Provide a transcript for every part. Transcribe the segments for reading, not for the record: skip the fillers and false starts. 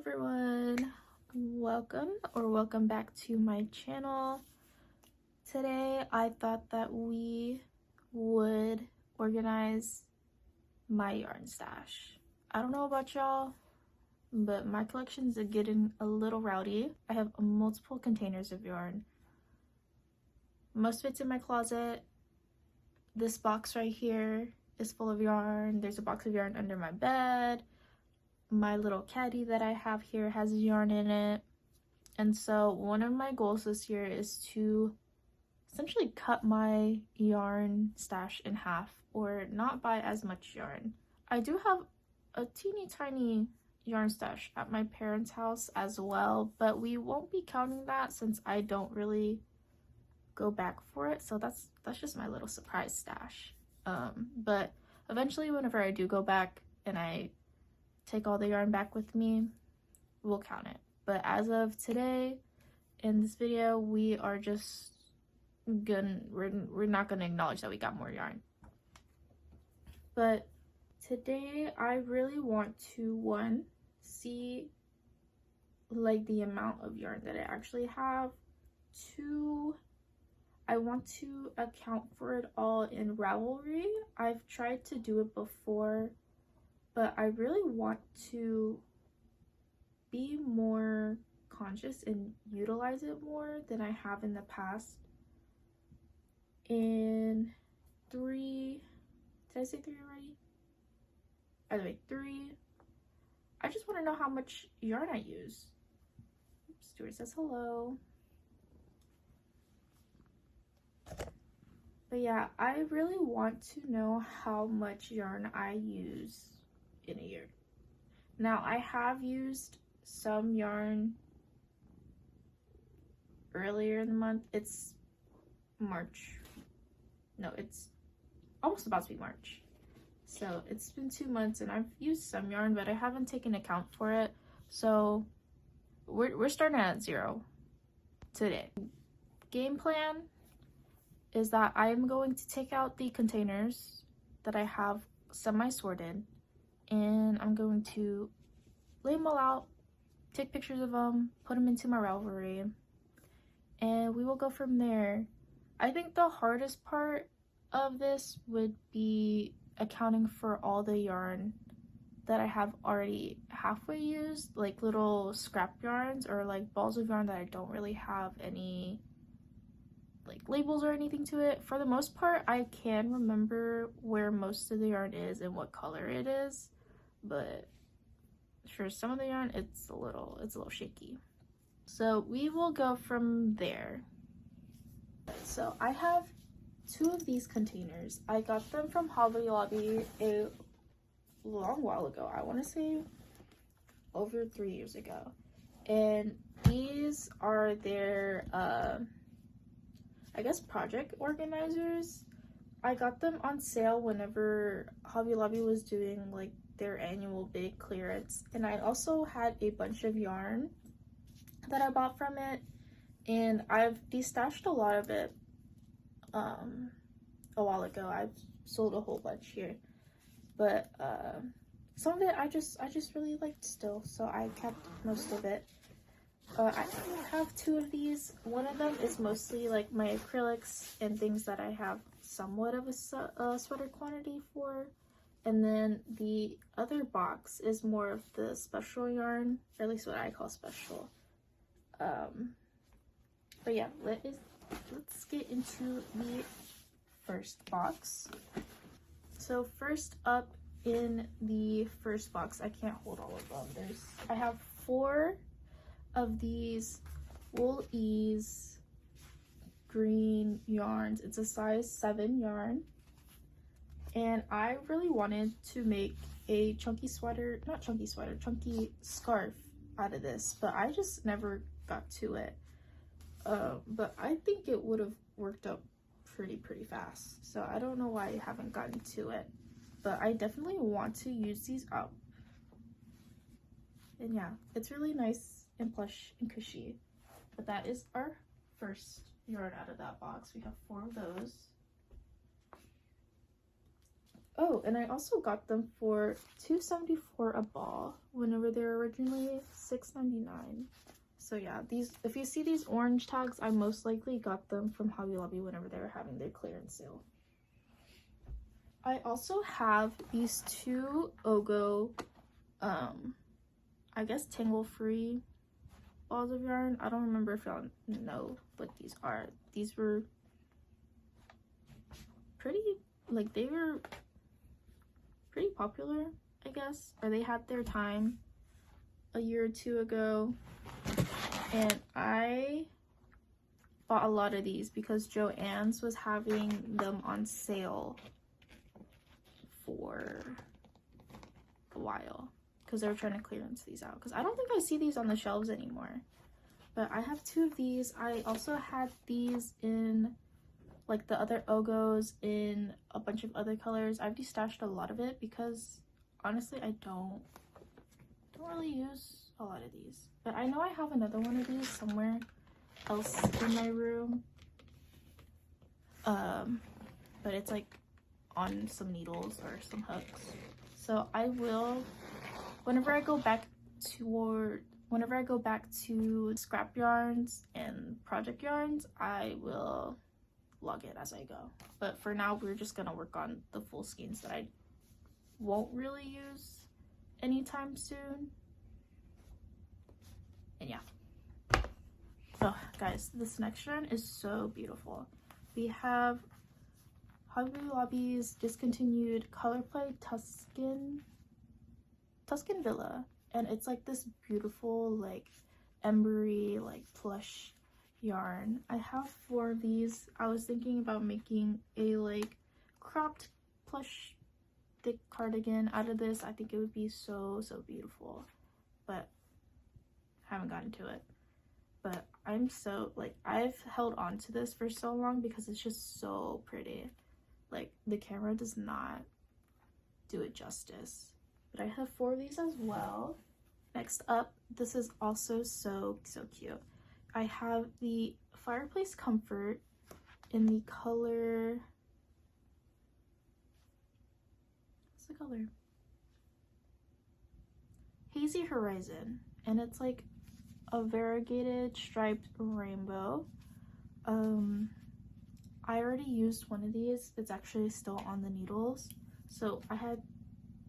everyone, welcome back to my channel. Today I thought that we would organize my yarn stash. I don't know about y'all, but my collections are getting a little rowdy. I have multiple containers of yarn. Most of it's in my closet. This box right here is full of yarn. There's a box of yarn under my bed. My little caddy that I have here has yarn in it. And so one of my goals this year is to essentially cut my yarn stash in half, or not buy as much yarn. I do have a teeny tiny yarn stash at my parents' house as well, but we won't be counting that since I don't really go back for it. So that's just my little surprise stash. But eventually whenever I do go back and I take all the yarn back with me, we'll count it. But as of today, in this video, we are just we're not gonna acknowledge that we got more yarn. But today I really want to see like the amount of yarn that I actually have. I want to account for it all in Ravelry. I've tried to do it before, but I really want to be more conscious and utilize it more than I have in the past. In 3, did I say 3 already? By the way, 3, I just want to know how much yarn I use. Stuart says hello. But yeah, I really want to know how much yarn I use in a year. Now, I have used some yarn earlier in the month. It's March. No, it's almost about to be March. So it's been 2 months and I've used some yarn, but I haven't taken account for it. So we're starting at 0 today. Game plan is that I'm going to take out the containers that I have semi-sorted, and I'm going to lay them all out, take pictures of them, put them into my Ravelry, and we will go from there. I think the hardest part of this would be accounting for all the yarn that I have already halfway used, like little scrap yarns or like balls of yarn that I don't really have any like labels or anything to it. For the most part, I can remember where most of the yarn is and what color it is, but for some of the yarn it's a little shaky. So we will go from there. So I have 2 of these containers. I got them from Hobby Lobby a long while ago. I want to say over 3 years ago. And these are their I guess project organizers. I got them on sale whenever Hobby Lobby was doing like their annual big clearance, and I also had a bunch of yarn that I bought from it, and I've destashed a lot of it a while ago. I've sold a whole bunch here, but some of it I just really liked still, so I kept most of it. I have 2 of these. One of them is mostly like my acrylics and things that I have somewhat of a sweater quantity for, and then the other box is more of the special yarn, or at least what I call special. But yeah, let's get into the first box. So first up in the first box, I can't hold all of them. I have 4 of these Wool Ease green yarns. It's a size 7 yarn, and I really wanted to make a chunky scarf out of this, but I just never got to it. But I think it would have worked out pretty fast, so I don't know why I haven't gotten to it, but I definitely want to use these up. And yeah, it's really nice and plush and cushy. But that is our first yarn out of that box. We have 4 of those. Oh, and I also got them for $2.74 a ball whenever they were originally $6.99. So yeah, these, if you see these orange tags, I most likely got them from Hobby Lobby whenever they were having their clearance sale. I also have these two Ogo, I guess tangle-free balls of yarn. I don't remember if y'all know what these are. These were pretty, like, they were pretty popular, I guess, or they had their time a year or two ago, and I bought a lot of these because Joann's was having them on sale for a while because they were trying to clearance these out, because I don't think I see these on the shelves anymore. But I have two of these. I also had these in like the other Ogos in a bunch of other colors. I've destashed a lot of it because honestly I don't really use a lot of these. But I know I have another one of these somewhere else in my room. But it's like on some needles or some hooks. So I will, whenever I go back to scrap yarns and project yarns, I will log it as I go. But for now, we're just gonna work on the full skeins that I won't really use anytime soon. And yeah. Oh, guys, this next yarn is so beautiful. We have Hobby Lobby's discontinued Color Play Tuscan Villa, and it's like this beautiful, like embery, like plush yarn. I have 4 of these. I was thinking about making a like cropped plush thick cardigan out of this. I think it would be so beautiful, but I haven't gotten to it. But I'm so, like, I've held on to this for so long because it's just so pretty. Like, the camera does not do it justice. But I have 4 of these as well. Next up, this is also so cute. I have the Fireplace Comfort in the color, what's the color? Hazy Horizon, and it's like a variegated striped rainbow. I already used one of these. It's actually still on the needles. So I had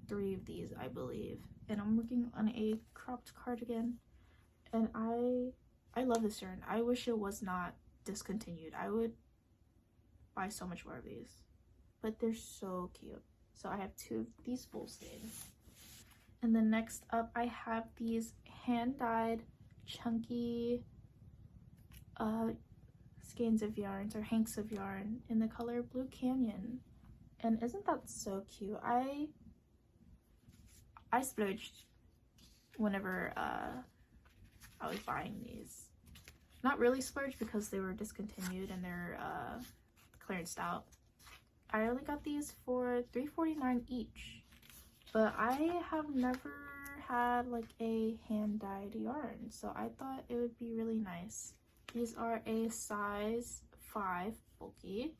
3 of these, I believe, and I'm working on a cropped cardigan, and I love this yarn. I wish it was not discontinued. I would buy so much more of these, but they're so cute. So I have 2 of these full skeins. And then next up, I have these hand-dyed chunky skeins of yarns, or hanks of yarn, in the color Blue Canyon. And isn't that so cute? I splurged whenever I was buying these. Not really splurged because they were discontinued and they're clearanced out. I only got these for $3.49 each, but I have never had like a hand-dyed yarn, so I thought it would be really nice. These are a size 5 bulky,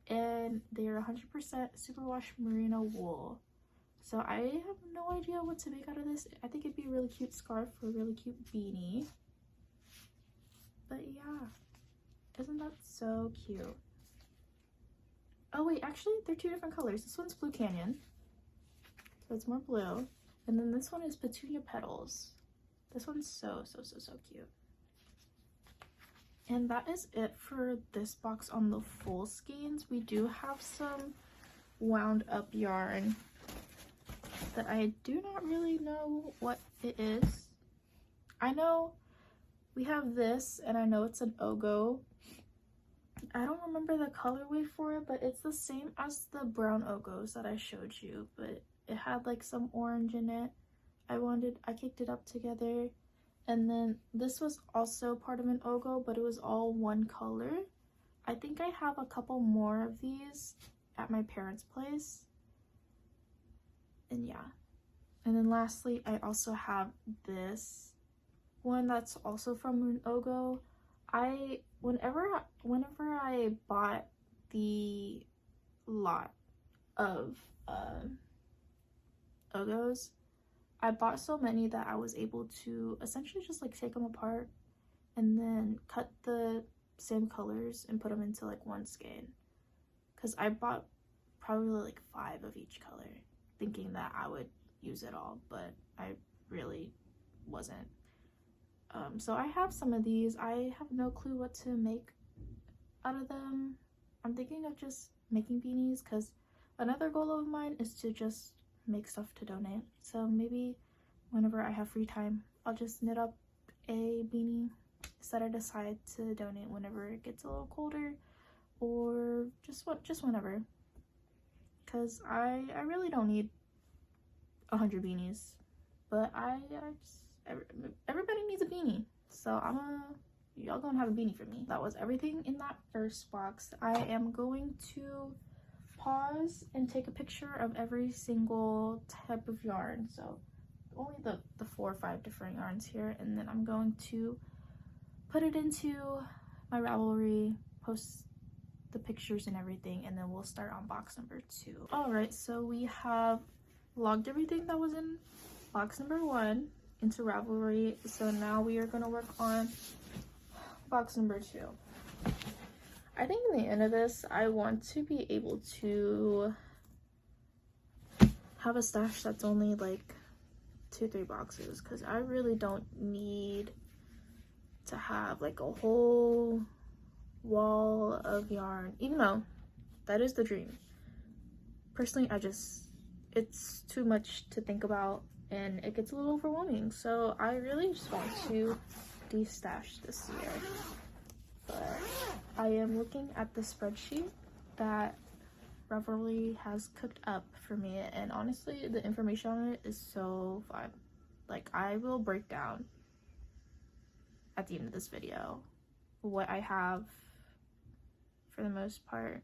and they're 100% superwash merino wool. So I have no idea what to make out of this. I think it'd be a really cute scarf or a really cute beanie. But yeah, isn't that so cute? Oh wait, actually they're 2 different colors. This one's Blue Canyon, so it's more blue, and then this one is Petunia Petals. This one's so cute. And that is it for this box on the full skeins. We do have some wound up yarn that I do not really know what it is. I know we have this, and I know it's an Ogo. I don't remember the colorway for it, but it's the same as the brown Ogos that I showed you, but it had like some orange in it. I kicked it up together. And then this was also part of an Ogo, but it was all one color. I think I have a couple more of these at my parents' place. And yeah. And then lastly, I also have this one that's also from an Ogo. Whenever I bought the lot of Ogos. I bought so many that I was able to essentially just like take them apart and then cut the same colors and put them into like one skein, because I bought probably like 5 of each color thinking that I would use it all, but I really wasn't. So I have some of these. I have no clue what to make out of them. I'm thinking of just making beanies, because another goal of mine is to just make stuff to donate. So maybe whenever I have free time, I'll just knit up a beanie set it aside to donate whenever it gets a little colder, or just whenever, because I really don't need 100 beanies, but everybody needs a beanie, so y'all gonna have a beanie for me. That was everything in that first box. I am going to pause and take a picture of every single type of yarn, so only the 4 or 5 different yarns here, and then I'm going to put it into my Ravelry, post the pictures and everything, and then we'll start on box number 2. All right, so we have logged everything that was in box number 1 into Ravelry, so now we are going to work on box number 2. I think in the end of this, I want to be able to have a stash that's only like 2-3 boxes, because I really don't need to have like a whole wall of yarn, even though that is the dream. Personally, it's too much to think about and it gets a little overwhelming, so I really just want to destash this year. But I am looking at the spreadsheet that Ravelry has cooked up for me, and honestly the information on it is so fun. Like, I will break down at the end of this video what I have. For the most part,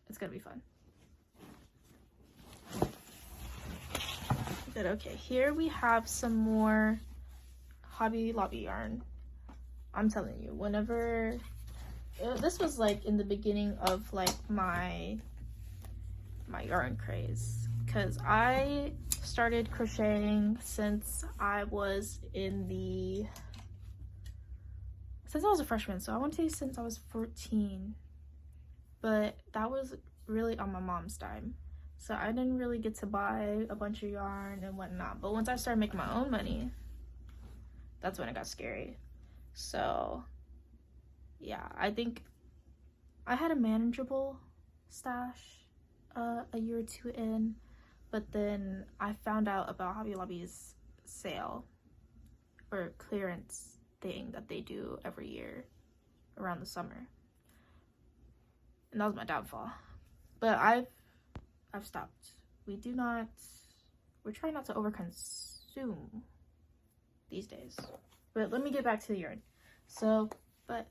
it's gonna be fun. But okay, here we have some more Hobby Lobby yarn. I'm telling you, whenever this was like in the beginning of like my yarn craze, because I started crocheting since I was a freshman, so I want to say since I was 14, but that was really on my mom's dime, so I didn't really get to buy a bunch of yarn and whatnot. But once I started making my own money, that's when it got scary. So yeah, I think I had a manageable stash a year or 2 in, but then I found out about Hobby Lobby's sale or clearance thing that they do every year around the summer, and that was my downfall. But I've stopped. We're trying not to overconsume these days. But let me get back to the yarn. So, but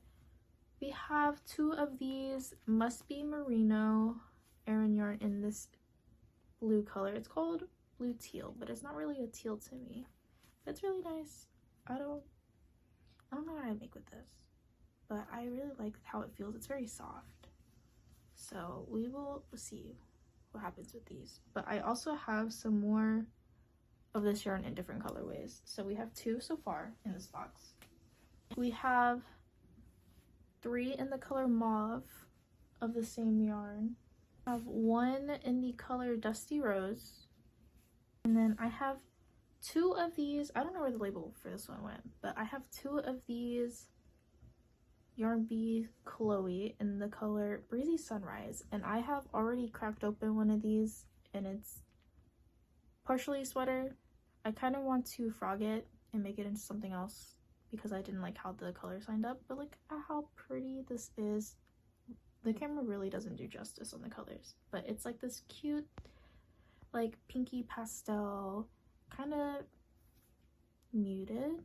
we have 2 of these Must Be Merino Aran yarn in this blue color. It's called Blue Teal, but it's not really a teal to me. It's really nice. I don't know what I'd make with this, but I really like how it feels. It's very soft. So we will see what happens with these. But I also have some more of this yarn in different colorways. So we have 2 so far in this box. We have 3 in the color mauve of the same yarn. I have 1 in the color Dusty Rose. And then I have 2 of these. I don't know where the label for this one went, but I have 2 of these Yarn Bee Chloe in the color Breezy Sunrise. And I have already cracked open one of these, and it's partially sweater. I kind of want to frog it and make it into something else because I didn't like how the colors lined up, but look at how pretty this is. The camera really doesn't do justice on the colors, but it's like this cute like pinky pastel, kind of muted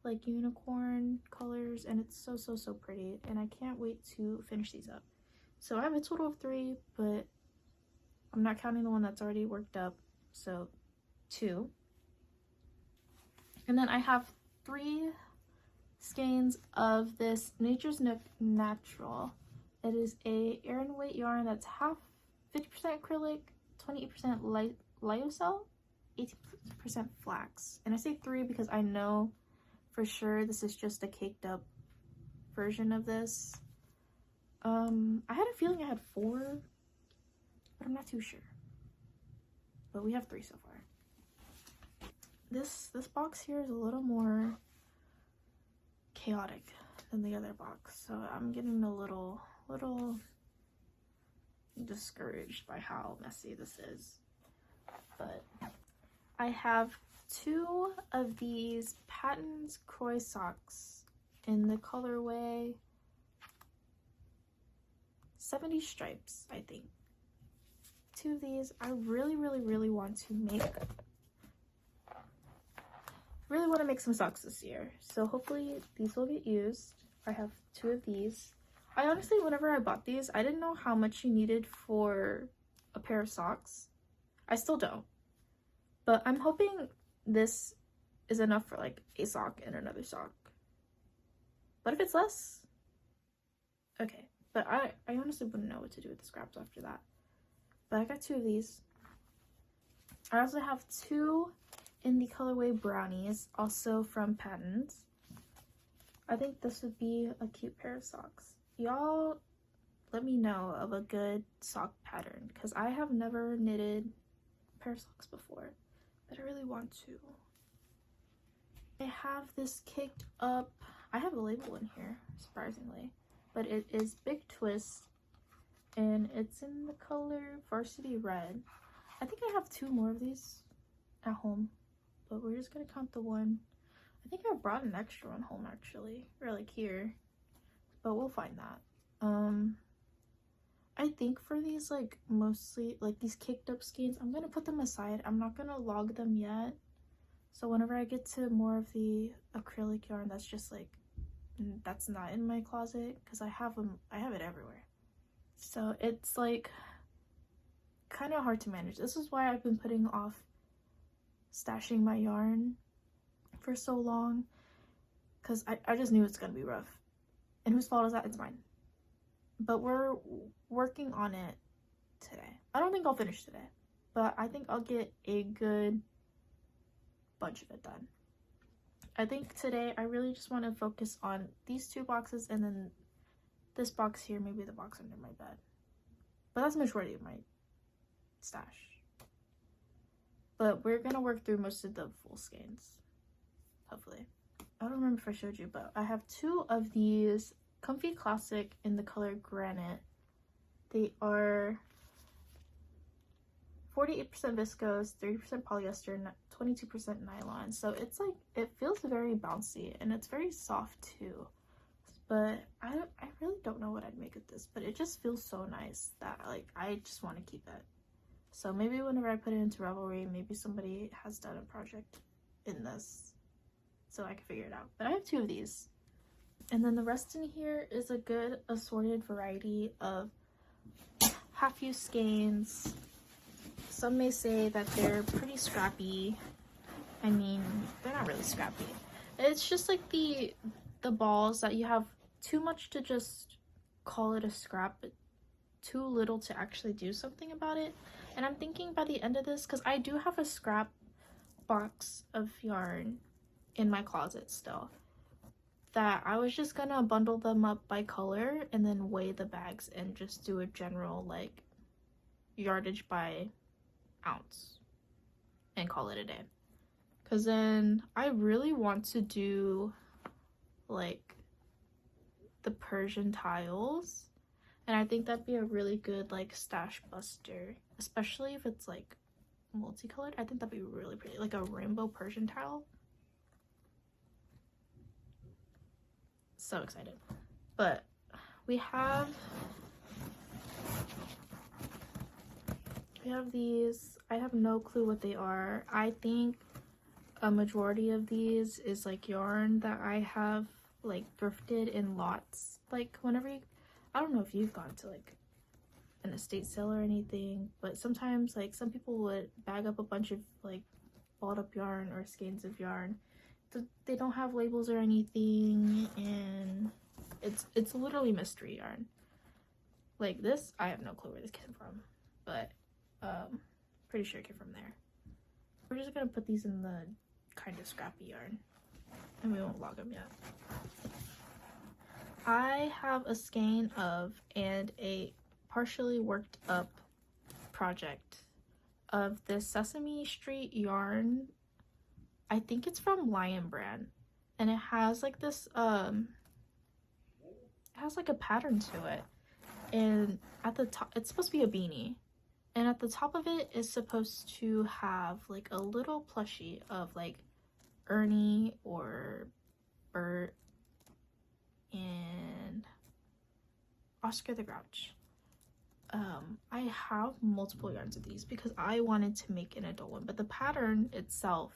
like unicorn colors, and it's so pretty, and I can't wait to finish these up. So I have a total of 3, but I'm not counting the one that's already worked up, so 2. And then I have 3 skeins of this Nature's Nook Natural. It is a Aran weight yarn that's half 50% acrylic, 28% lyocell, 18% flax. And I say 3 because I know for sure this is just a caked up version of this. I had a feeling I had 4, but I'm not too sure. But we have 3 so far. This box here is a little more chaotic than the other box, so I'm getting a little discouraged by how messy this is. But I have 2 of these Patton's Croy socks in the colorway 70 stripes, I think. 2 of these. I really want to make some socks this year, so hopefully these will get used. I have 2 of these. I honestly, whenever I bought these, I didn't know how much you needed for a pair of socks. I still don't, but I'm hoping this is enough for like a sock and another sock. But if it's less, okay. But I honestly wouldn't know what to do with the scraps after that. But I got 2 of these. I also have 2 in the colorway Brownies, also from Patton's. I think this would be a cute pair of socks. Y'all let me know of a good sock pattern, because I have never knitted a pair of socks before, but I really want to. I have this caked up, I have a label in here, surprisingly, but it is Big Twist, and it's in the color Varsity Red. I think I have 2 more of these at home, but we're just gonna count the one. I think I brought an extra one home actually, or like here, but we'll find that. I think for these, like, mostly like these caked up skeins, I'm gonna put them aside. I'm not gonna log them yet, so whenever I get to more of the acrylic yarn that's just like, that's not in my closet, because I have it everywhere, so it's like kind of hard to manage. This is why I've been putting off stashing my yarn for so long, because I just knew it's gonna be rough. And whose fault is that? It's mine. But we're working on it today. I don't think I'll finish today, but I think I'll get a good bunch of it done. I think today I really just want to focus on these 2 boxes, and then this box here, maybe the box under my bed. But that's the majority of my stash. But we're gonna work through most of the full skeins, hopefully. I don't remember if I showed you, but I have 2 of these Comfy Classic in the color Granite. They are 48% viscose, 30% polyester, and 22% nylon. So it's like, it feels very bouncy, and it's very soft too. But I really don't know what I'd make of this, but it just feels so nice that like I just want to keep it. So maybe whenever I put it into Ravelry, maybe somebody has done a project in this, so I can figure it out. But I have 2 of these. And then the rest in here is a good assorted variety of half-use skeins. Some may say that they're pretty scrappy. I mean, they're not really scrappy. It's just like the balls that you have too much to just call it a scrap, but too little to actually do something about it. And I'm thinking by the end of this, because I do have a scrap box of yarn in my closet still, that I was just gonna bundle them up by color and then weigh the bags and just do a general like yardage by ounce and call it a day. Because then I really want to do like the Persian tiles, and I think that'd be a really good like stash buster, especially if it's like multicolored. I think that'd be really pretty, like a rainbow Persian tile. So excited. But we have these. I have no clue what they are. I think a majority of these is like yarn that I have like thrifted in lots. Like whenever I don't know if you've gone to like an estate sale or anything, but sometimes like some people would bag up a bunch of like balled up yarn or skeins of yarn. They don't have labels or anything, and it's literally mystery yarn. Like this, I have no clue where this came from. but pretty sure it came from there. We're just gonna put these in the kind of scrappy yarn, and we won't log them yet. I have a skein of and a partially worked up project of this Sesame Street yarn. I think it's from Lion Brand, and it has like this it has like a pattern to it, and at the top it's supposed to be a beanie, and at the top of it is supposed to have like a little plushie of like Ernie or Bert and Oscar the Grouch. I have multiple yarns of these because I wanted to make an adult one, but the pattern itself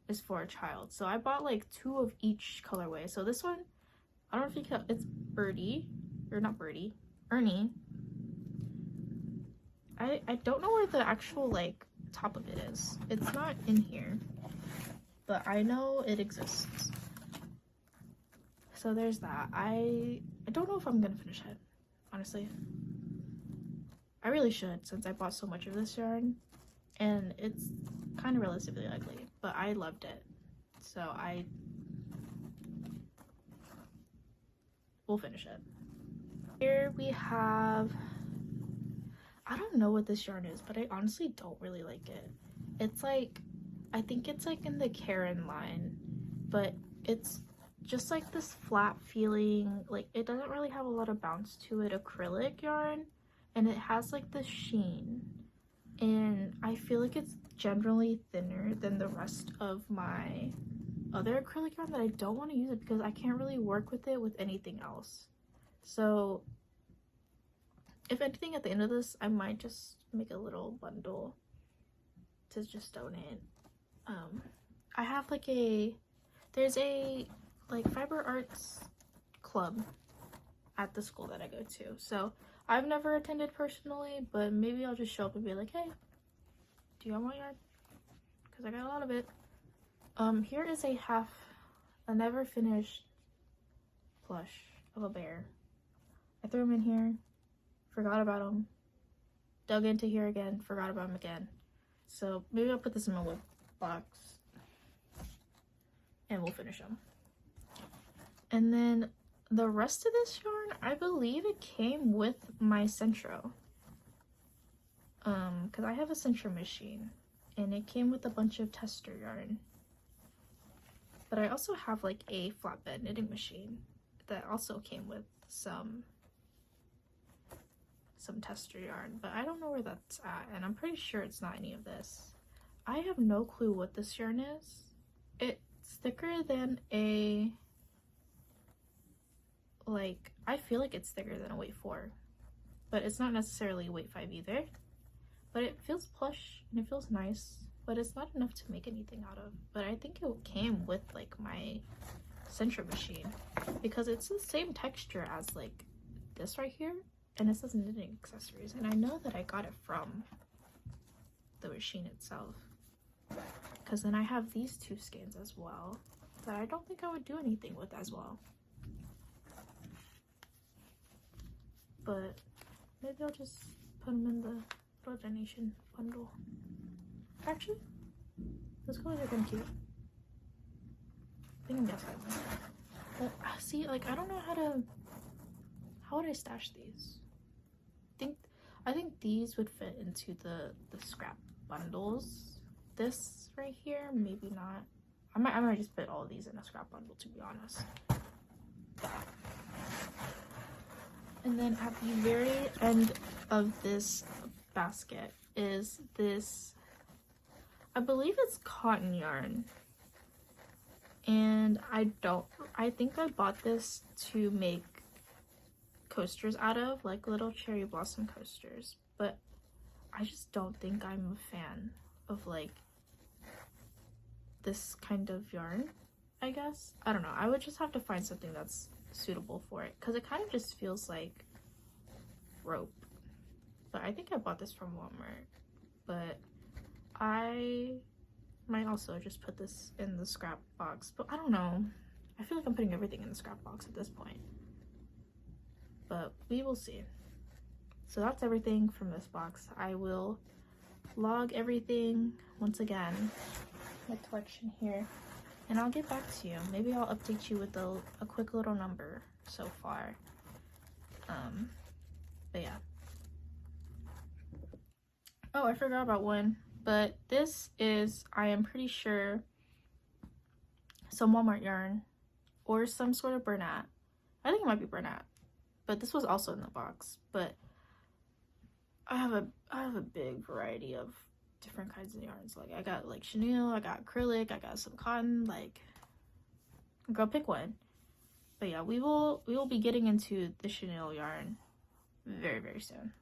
is for a child, so I bought like 2 of each colorway. So this one, I don't know if you can, it's Birdie, or not Birdie, Ernie. I don't know where the actual like top of it is. It's not in here, but I know it exists. So there's that. I don't know if I'm gonna finish it, honestly. I really should, since I bought so much of this yarn, and it's kind of relatively ugly, but I loved it, so I will finish it. Here we have, I don't know what this yarn is, but I honestly don't really like it. It's like, I think it's like in the Karen line, but it's just like this flat feeling, like it doesn't really have a lot of bounce to it, acrylic yarn, and it has like the sheen, and I feel like it's generally thinner than the rest of my other acrylic yarn that I don't want to use it because I can't really work with it with anything else. So if anything, at the end of this I might just make a little bundle to just donate. I have like there's a like fiber arts club at the school that I go to, so I've never attended personally, but maybe I'll just show up and be like, hey, do y'all want yarn? Because I got a lot of it. Here is a never finished plush of a bear. I threw him in here, forgot about him, dug into here again, forgot about him again. So maybe I'll put this in my wood box and we'll finish them. And then the rest of this yarn, I believe it came with my Centro. Because I have a Centro machine, and it came with a bunch of tester yarn. But I also have like a flatbed knitting machine that also came with some tester yarn, but I don't know where that's at, and I'm pretty sure it's not any of this. I have no clue what this yarn is. It's thicker than a, like, I feel like it's thicker than a weight 4, but it's not necessarily a weight 5 either. But it feels plush and it feels nice, but it's not enough to make anything out of. But I think it came with like my Centro machine because it's the same texture as like this right here, and it says knitting accessories, and I know that I got it from the machine itself, because then I have these 2 skeins as well that I don't think I would do anything with as well. But maybe I'll just put them in the donation bundle. Actually, those colors are kind of cute. I think I'm guessing that one. But see, like, I don't know how would I stash these? I think these would fit into the scrap bundles. This right here, maybe not. I might just put all of these in a scrap bundle, to be honest. And then at the very end of this basket is this, I believe it's cotton yarn, and I think I bought this to make coasters out of, like little cherry blossom coasters, but I just don't think I'm a fan of like this kind of yarn, I guess. I don't know, I would just have to find something that's suitable for it, because it kind of just feels like rope. But I think I bought this from Walmart, but I might also just put this in the scrap box, but I don't know, I feel like I'm putting everything in the scrap box at this point, but we will see. So that's everything from this box. I will log everything once again, my collection here, and I'll get back to you. Maybe I'll update you with a quick little number so far. But yeah. Oh, I forgot about one, but this is, I am pretty sure, some Walmart yarn or some sort of Bernat. I think it might be Bernat, but this was also in the box. But I have a big variety of different kinds of yarns. Like I got like chenille, I got acrylic, I got some cotton. Like, go pick one. But yeah, we will be getting into the chenille yarn very, very soon.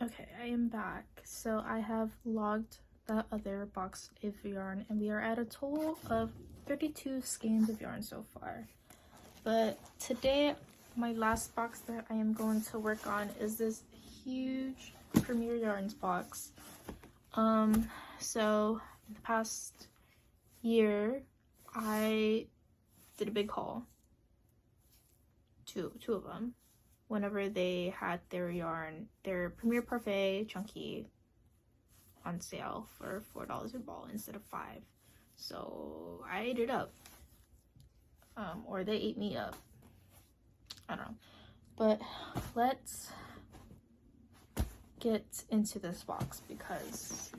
Okay, I am back. So I have logged that other box of yarn, and we are at a total of 32 skeins of yarn so far. But today, my last box that I am going to work on is this huge Premier Yarns box. So in the past year, I did a big haul. Two of them. Whenever they had their yarn, their Premier Parfait Chunky on sale for $4 a ball instead of $5. So I ate it up. Or they ate me up. I don't know. But let's get into this box because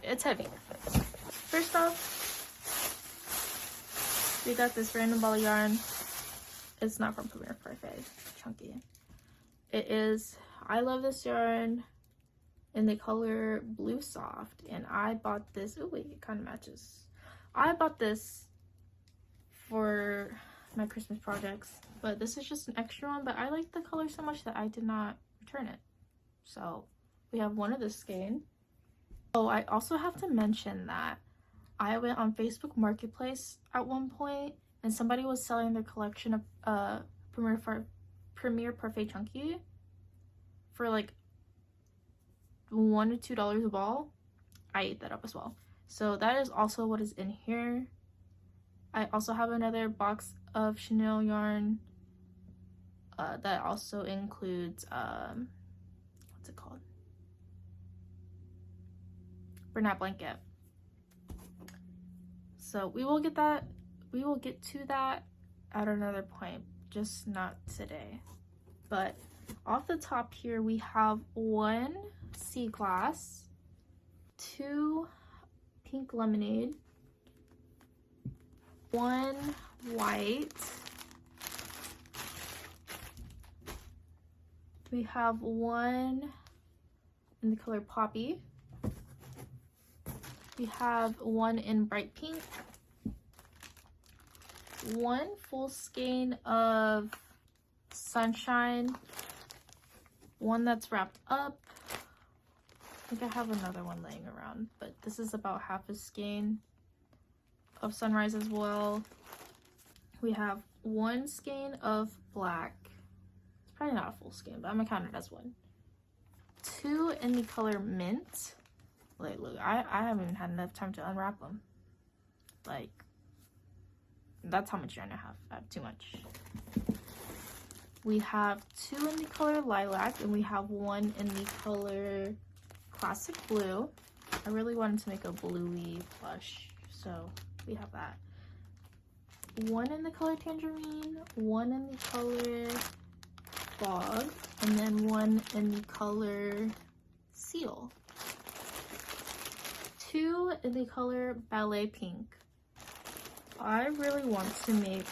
it's heavy. First off, we got this random ball of yarn. It's not from Premier Parfait Chunky. It is, I love this yarn in the color Blue Soft, and I bought this. Oh wait, it kind of matches. I bought this for my Christmas projects, but this is just an extra one. But I like the color so much that I did not return it. So we have one of this skein. Oh, I also have to mention that I went on Facebook Marketplace at one point, and somebody was selling their collection of Premier Parfait Chunky for like $1 to $2 a ball. I ate that up as well. So that is also what is in here. I also have another box of chenille yarn that also includes what's it called? Bernat blanket. So we will get to that at another point, just not today. But off the top here, we have one sea glass, two pink lemonade, one white, we have one in the color poppy, we have one in bright pink, one full skein of sunshine, one that's wrapped up. I think I have another one laying around, but this is about half a skein of sunrise as well. We have one skein of black. It's probably not a full skein, but I'm gonna count it as one. Two in the color mint. Like, look, I haven't even had enough time to unwrap them. Like, that's how much yarn I have. I have too much. We have two in the color lilac, and we have one in the color classic blue. I really wanted to make a bluey plush, so we have that. One in the color tangerine, one in the color fog, and then one in the color seal. Two in the color ballet pink. I really want to make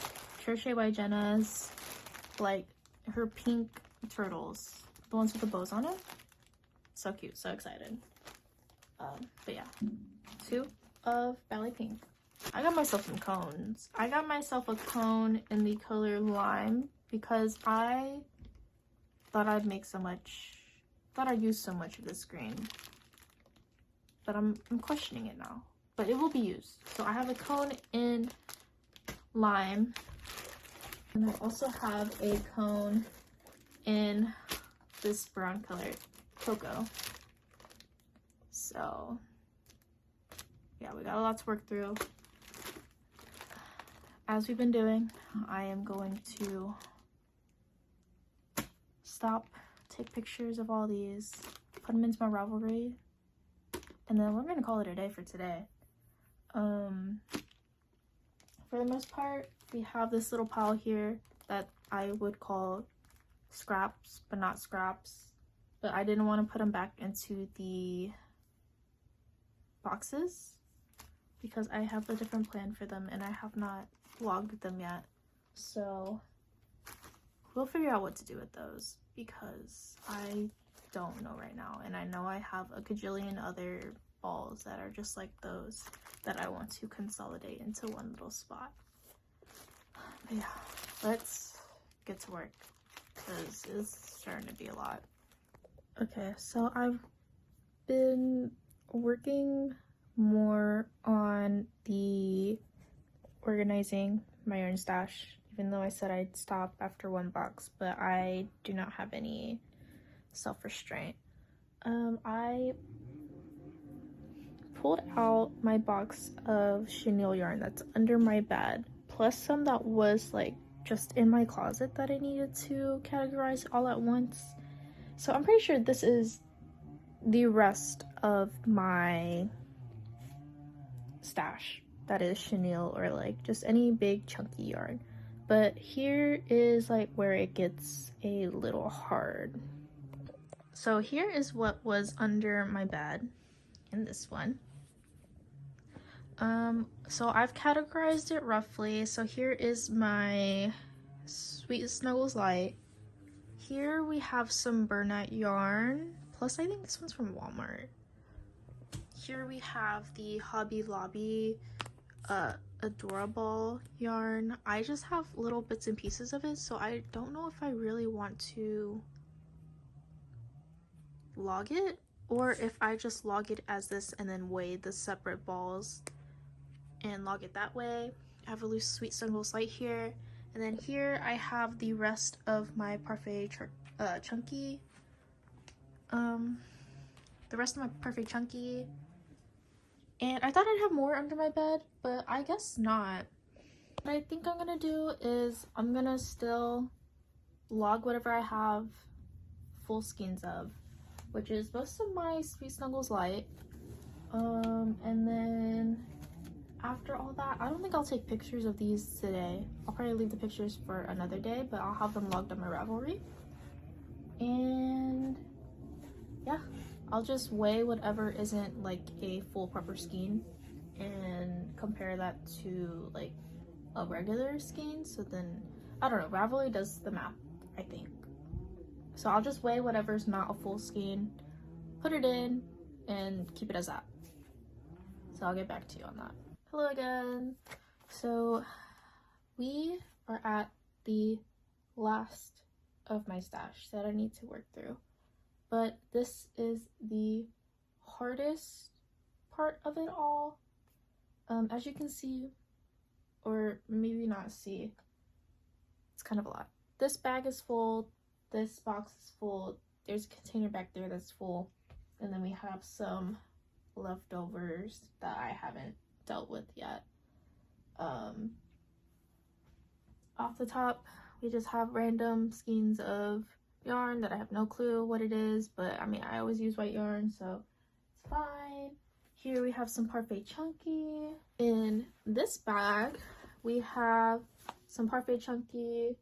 Crochet by Jenna's, like, her pink turtles, the ones with the bows on it. So cute, so excited. But yeah, two of ballet pink. I got myself some cones. I got myself a cone in the color lime because I thought I'd make so much, thought I'd use so much of this green, but I'm questioning it now. But it will be used. So I have a cone in lime, and I also have a cone in this brown color, cocoa. So yeah, we got a lot to work through. As we've been doing, I am going to stop, take pictures of all these, put them into my Ravelry, and then we're gonna call it a day for today. For the most part, we have this little pile here that I would call scraps, but not scraps. But I didn't want to put them back into the boxes because I have a different plan for them and I have not logged them yet. So we'll figure out what to do with those because I don't know right now. And I know I have a gajillion other balls that are just like those that I want to consolidate into one little spot. But yeah, let's get to work because it's starting to be a lot. Okay, so I've been working more on the organizing my yarn stash, even though I said I'd stop after one box, but I do not have any self-restraint. I pulled out my box of chenille yarn that's under my bed, plus some that was like just in my closet that I needed to categorize all at once. So I'm pretty sure this is the rest of my stash that is chenille or like just any big chunky yarn. But here is like where it gets a little hard. So here is what was under my bed in this one. So I've categorized it roughly. So here is my Sweet Snuggles Light. Here we have some Bernat yarn, plus I think this one's from Walmart. Here we have the Hobby Lobby Adorable yarn. I just have little bits and pieces of it, so I don't know if I really want to log it, or if I just log it as this and then weigh the separate balls and log it that way. I have a loose Sweet Snuggles Light here. And then here I have the rest of my Parfait Chunky. The rest of my Parfait Chunky. And I thought I'd have more under my bed, but I guess not. What I think I'm gonna do is I'm gonna still log whatever I have full skeins of, which is most of my Sweet Snuggles Light. And then after all that, I don't think I'll take pictures of these today. I'll probably leave the pictures for another day, but I'll have them logged on my Ravelry. And yeah, I'll just weigh whatever isn't like a full proper skein and compare that to like a regular skein. So then, I don't know, Ravelry does the math, I think. So I'll just weigh whatever's not a full skein, put it in, and keep it as that. So I'll get back to you on that. Hello again. So we are at the last of my stash that I need to work through, but this is the hardest part of it all. As you can see, or maybe not see, it's kind of a lot. This bag is full, this box is full, there's a container back there that's full, and then we have some leftovers that I haven't dealt with yet. Off the top, we just have random skeins of yarn that I have no clue what it is, but I mean, I always use white yarn, so it's fine. Here we have some Parfait Chunky. In this bag, we have some Parfait Chunky.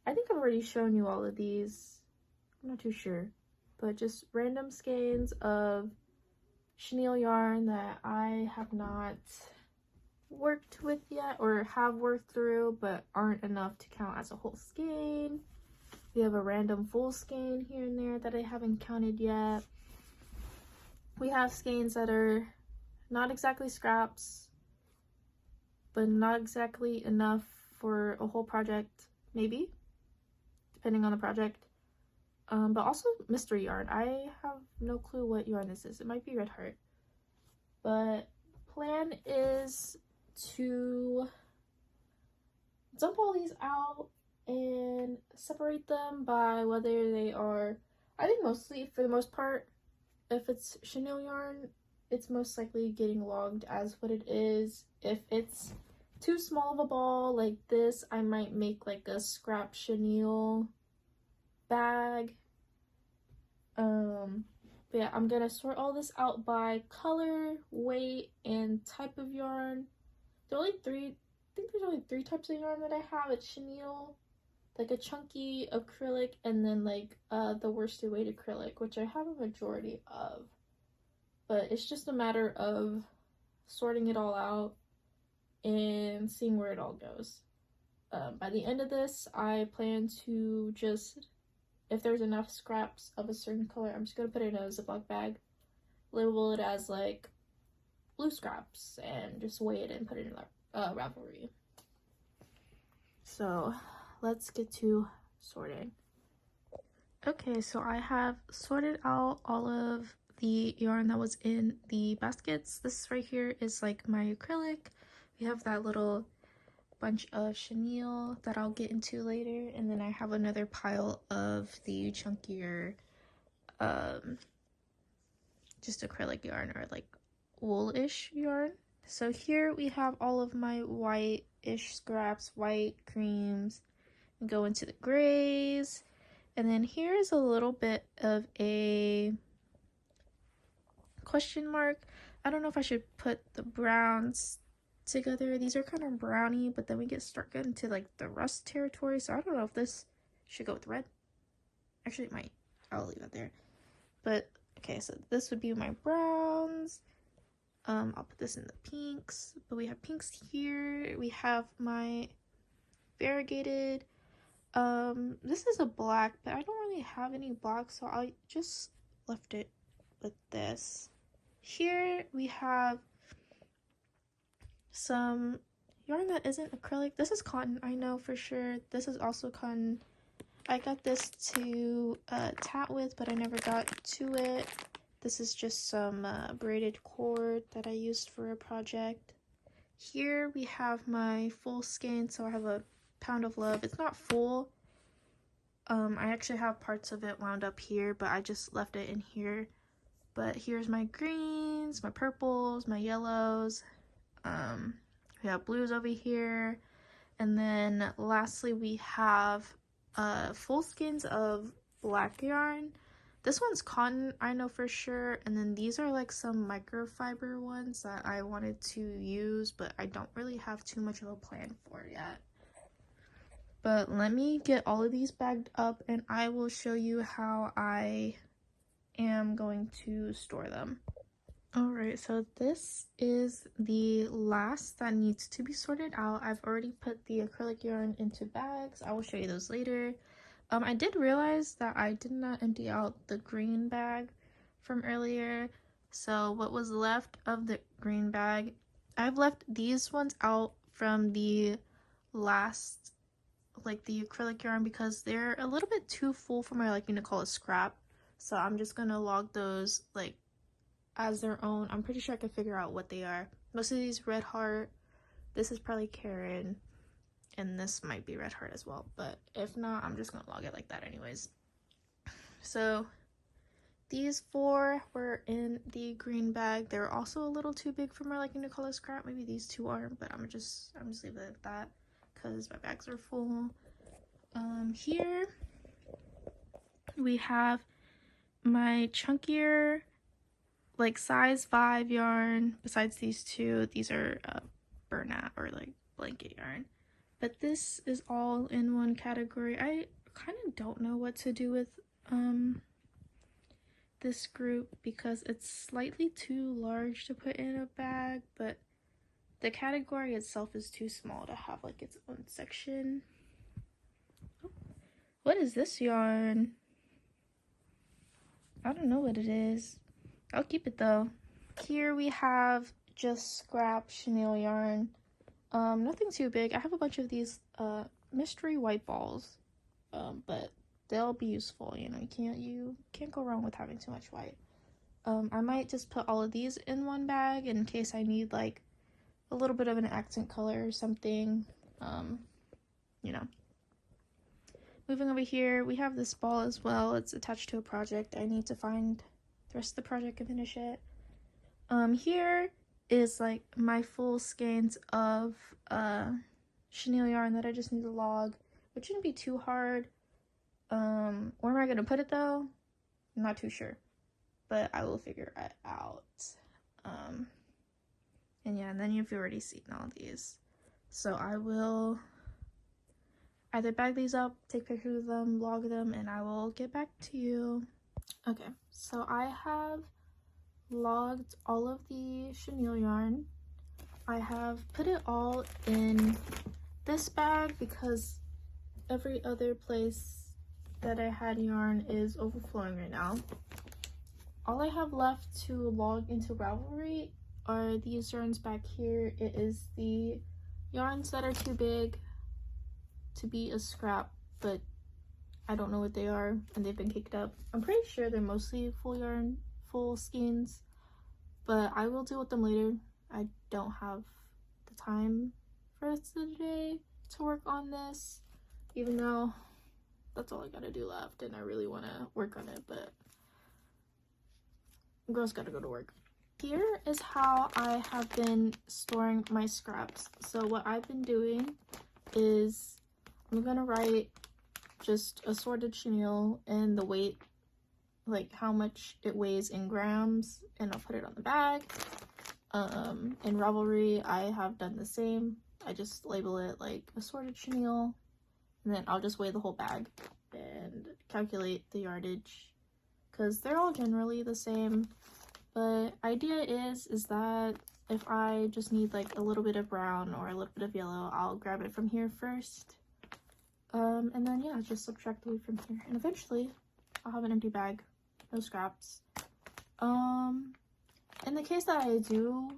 I think I've already shown you all of these. I'm not too sure, but just random skeins of chenille yarn that I have not worked with yet, or have worked through but aren't enough to count as a whole skein. We have a random full skein here and there that I haven't counted yet. We have skeins that are not exactly scraps, but not exactly enough for a whole project, maybe, depending on the project. But also mystery yarn. I have no clue what yarn this is. It might be Red Heart. But plan is to dump all these out and separate them by whether they are, I think mostly, for the most part, if it's chenille yarn, it's most likely getting logged as what it is. If it's too small of a ball like this, I might make like a scrap chenille bag. But yeah, I'm gonna sort all this out by color, weight, and type of yarn. There are only three, I think there's only 3 types of yarn that I have. It's chenille, like a chunky acrylic, and then like the worsted weight acrylic, which I have a majority of. But it's just a matter of sorting it all out and seeing where it all goes. By the end of this, I plan to just, if there's enough scraps of a certain color, I'm just gonna put it in a Ziploc bag, label it as like blue scraps, and just weigh it and put it in Ravelry. So let's get to sorting. Okay, so I have sorted out all of the yarn that was in the baskets. This right here is like my acrylic. We have that little bunch of chenille that I'll get into later, and then I have another pile of the chunkier just acrylic yarn, or like wool-ish yarn. So here we have all of my white-ish scraps, white, creams, and go into the grays. And then here's a little bit of a question mark. I don't know if I should put the browns together. These are kind of browny, but then we start getting to like the rust territory, so I don't know if this should go with red. Actually, it might. I'll leave it there. But okay, so this would be my browns. I'll put this in the pinks, but we have pinks here. We have my variegated. This is a black, but I don't really have any black, so I just left it with this. Here we have some yarn that isn't acrylic. This is cotton, I know for sure. This is also cotton. I got this to tat with, but I never got to it. This is just some braided cord that I used for a project. Here we have my full skein, so I have a pound of love. It's not full. I actually have parts of it wound up here, but I just left it in here. But here's my greens, my purples, my yellows. We have blues over here. And then lastly, we have full skeins of black yarn. This one's cotton, I know for sure. And then these are like some microfiber ones that I wanted to use, but I don't really have too much of a plan for yet. But let me get all of these bagged up and I will show you how I am going to store them. Alright, so this is the last that needs to be sorted out. I've already put the acrylic yarn into bags. I will show you those later. I did realize that I did not empty out the green bag from earlier. So what was left of the green bag, I've left these ones out from the last, like the acrylic yarn, because they're a little bit too full for my liking to call a scrap. So I'm just gonna log those like as their own. I'm pretty sure I can figure out what they are. Most of these Red Heart, this is probably Karen, and this might be Red Heart as well, but if not, I'm just gonna log it like that anyways. So these 4 were in the green bag. They're also a little too big for my liking to call a scrap. Maybe these 2 aren't, but I'm just leave it at that because my bags are full. Here we have my chunkier, like size 5 yarn. Besides these 2, these are burnout or like blanket yarn. But this is all in one category. I kind of don't know what to do with this group because it's slightly too large to put in a bag, but the category itself is too small to have like its own section. Oh, what is this yarn? I don't know what it is. I'll keep it though. Here we have just scrap chenille yarn. Nothing too big. I have a bunch of these mystery white balls, but they'll be useful. You know, you can't go wrong with having too much white. I might just put all of these in one bag in case I need like a little bit of an accent color or something. You know. Moving over here, we have this ball as well. It's attached to a project. I need to find the rest of the project and finish it. Here is like my full skeins of chenille yarn that I just need to log, which shouldn't be too hard. Where am I gonna put it though? I'm not too sure, but I will figure it out. And yeah, and then you've already seen all these, so I will either bag these up, take pictures of them, log them, and I will get back to you. Okay, so I have logged all of the chenille yarn. I have put it all in this bag because every other place that I had yarn is overflowing right now. All I have left to log into Ravelry are these yarns back here. It is the yarns that are too big to be a scrap, but I don't know what they are and they've been kicked up. I'm pretty sure they're mostly full skeins, but I will deal with them later. I don't have the time for today to work on this, even though that's all I gotta do left and I really want to work on it, but girls gotta go to work. Here is how I have been storing my scraps. So what I've been doing is I'm gonna write just assorted chenille and the weight, like how much it weighs in grams, and I'll put it on the bag. In Ravelry I have done the same. I just label it like assorted chenille, and then I'll just weigh the whole bag and calculate the yardage because they're all generally the same. But idea is that if I just need like a little bit of brown or a little bit of yellow, I'll grab it from here first, and then yeah, just subtract the weight from here, and eventually I'll have an empty bag, no scraps. In the case that I do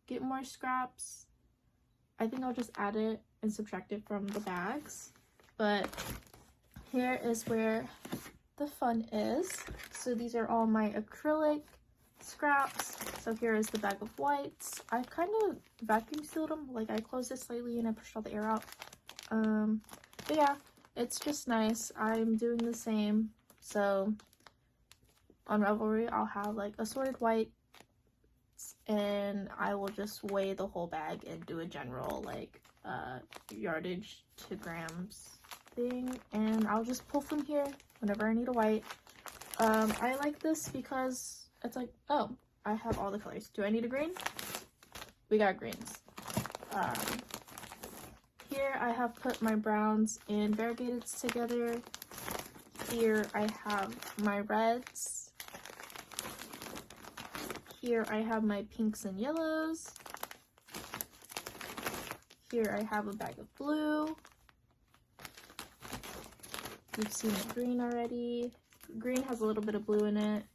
get more scraps, I think I'll just add it and subtract it from the bags. But here is where the fun is. So these are all my acrylic scraps. So here is the bag of whites. I kind of vacuum sealed them, like I closed it slightly and I pushed all the air out. But yeah, it's just nice. I'm doing the same. So on Ravelry I'll have like assorted white, and I will just weigh the whole bag and do a general like yardage to grams thing, and I'll just pull from here whenever I need a white. I like this because it's like, oh, I have all the colors. Do I need a green? We got greens. Here I have put my browns and variegateds together. Here I have my reds. Here I have my pinks and yellows. Here I have a bag of blue. You've seen the green already. Green has a little bit of blue in it.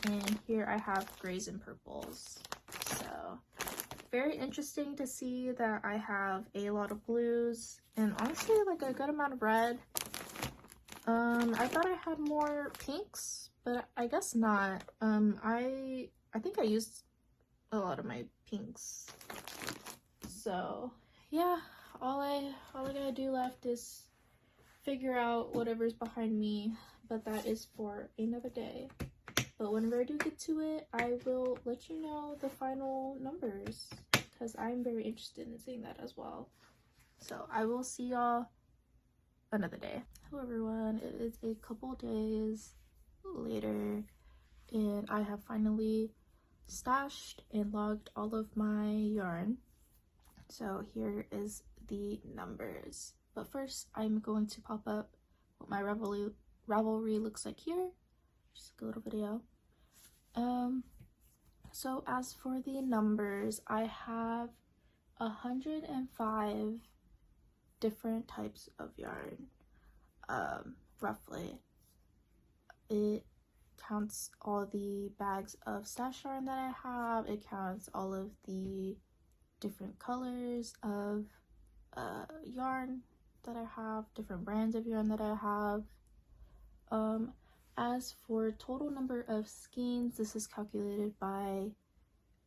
And here I have grays and purples. So very interesting to see that I have a lot of blues and honestly like a good amount of red. I thought I had more pinks, but I guess not. I think I used a lot of my pinks. So yeah, all I gotta do left is figure out whatever's behind me, but that is for another day. But whenever I do get to it, I will let you know the final numbers because I'm very interested in seeing that as well. So I will see y'all another day. Hello everyone, it is a couple days later and I have finally stashed and logged all of my yarn. So here is the numbers. But first I'm going to pop up what my Ravelry looks like here. Just a little video. So as for the numbers, I have 105 different types of yarn, roughly. It counts all the bags of stash yarn that I have. It counts all of the different colors of yarn that I have, different brands of yarn that I have. As for total number of skeins, this is calculated by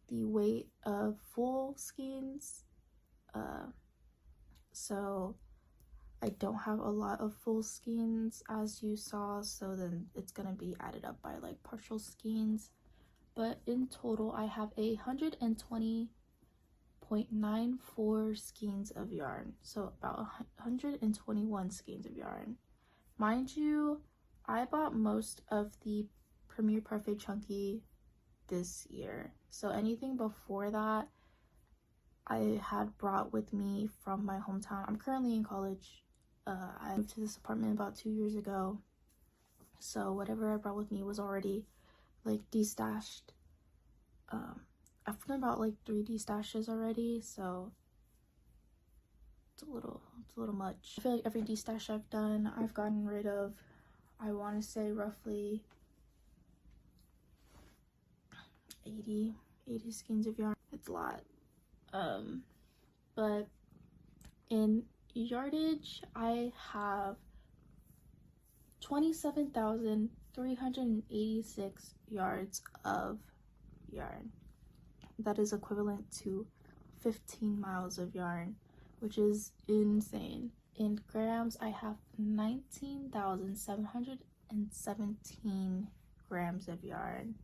the weight of full skeins. So I don't have a lot of full skeins as you saw, so then it's gonna be added up by like partial skeins. But in total I have 120.5 0.94 skeins of yarn, so about 121 skeins of yarn. Mind you, I bought most of the Premier Parfait Chunky this year, so anything before that I had brought with me from my hometown. I'm currently in college. I moved to this apartment about 2 years ago, so whatever I brought with me was already like destashed. I've done about like 3 destashes already, so it's a little much. I feel like every destash I've done, I've gotten rid of, I want to say roughly 80 skeins of yarn. It's a lot. But in yardage, I have 27,386 yards of yarn. That is equivalent to 15 miles of yarn, which is insane. In grams, I have 19,717 grams of yarn.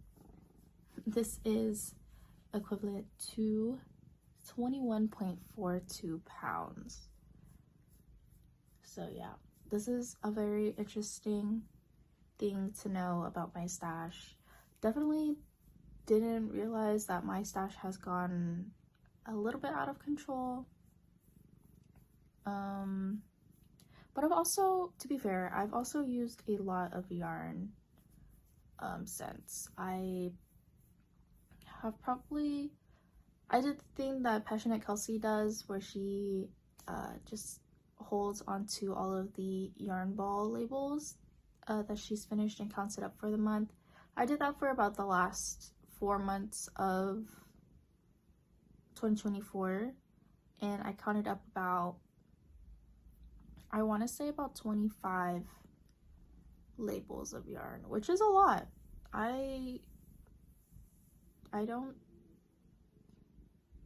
This is equivalent to 21.42 pounds. So yeah, this is a very interesting thing to know about my stash. Definitely didn't realize that my stash has gone a little bit out of control. But I've also, to be fair, I've also used a lot of yarn since. I did the thing that Passionate Kelsey does, where she just holds onto all of the yarn ball labels that she's finished and counts it up for the month. I did that for about the last 4 months of 2024, and I counted up about, I want to say about 25 labels of yarn, which is a lot. I don't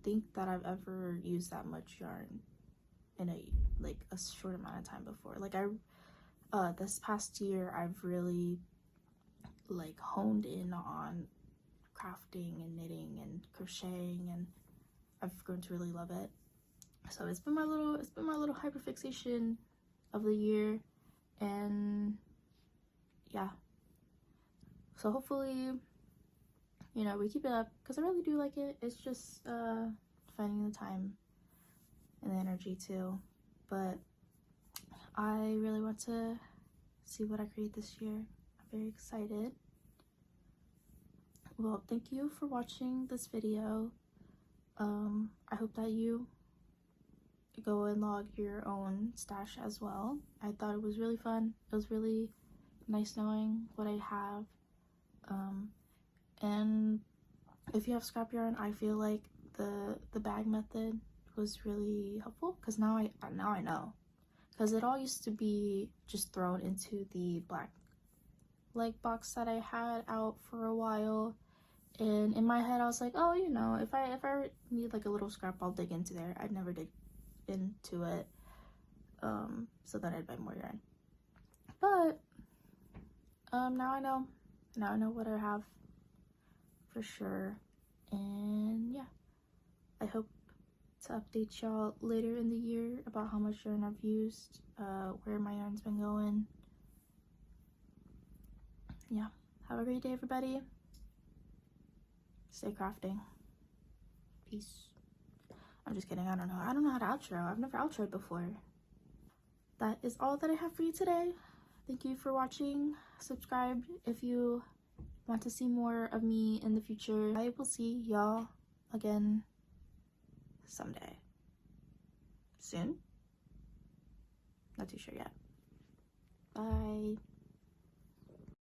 think that I've ever used that much yarn in a short amount of time before. Like this past year, I've really like honed in on crafting and knitting and crocheting, and I've grown to really love it. So it's been my little hyperfixation of the year, and yeah. So hopefully, you know, we keep it up, because I really do like it. It's just finding the time and the energy too. But I really want to see what I create this year. I'm very excited. Well, thank you for watching this video. I hope that you go and log your own stash as well. I thought it was really fun. It was really nice knowing what I have. And if you have scrap yarn, I feel like the bag method was really helpful, because now I know, because it all used to be just thrown into the black like box that I had out for a while, and in my head I was like, oh, you know, if I ever need like a little scrap, I'll dig into there. I'd never dig into it, so then I'd buy more yarn. But now I know what I have for sure. And yeah, I hope to update y'all later in the year about how much yarn I've used, where my yarn's been going. Yeah, have a great day, everybody. Stay crafting. Peace. I'm just kidding. I don't know how to outro. I've never outroed before. That is all that I have for you today. Thank you for watching. Subscribe if you want to see more of me in the future. I will see y'all again someday. Soon? Not too sure yet. Bye.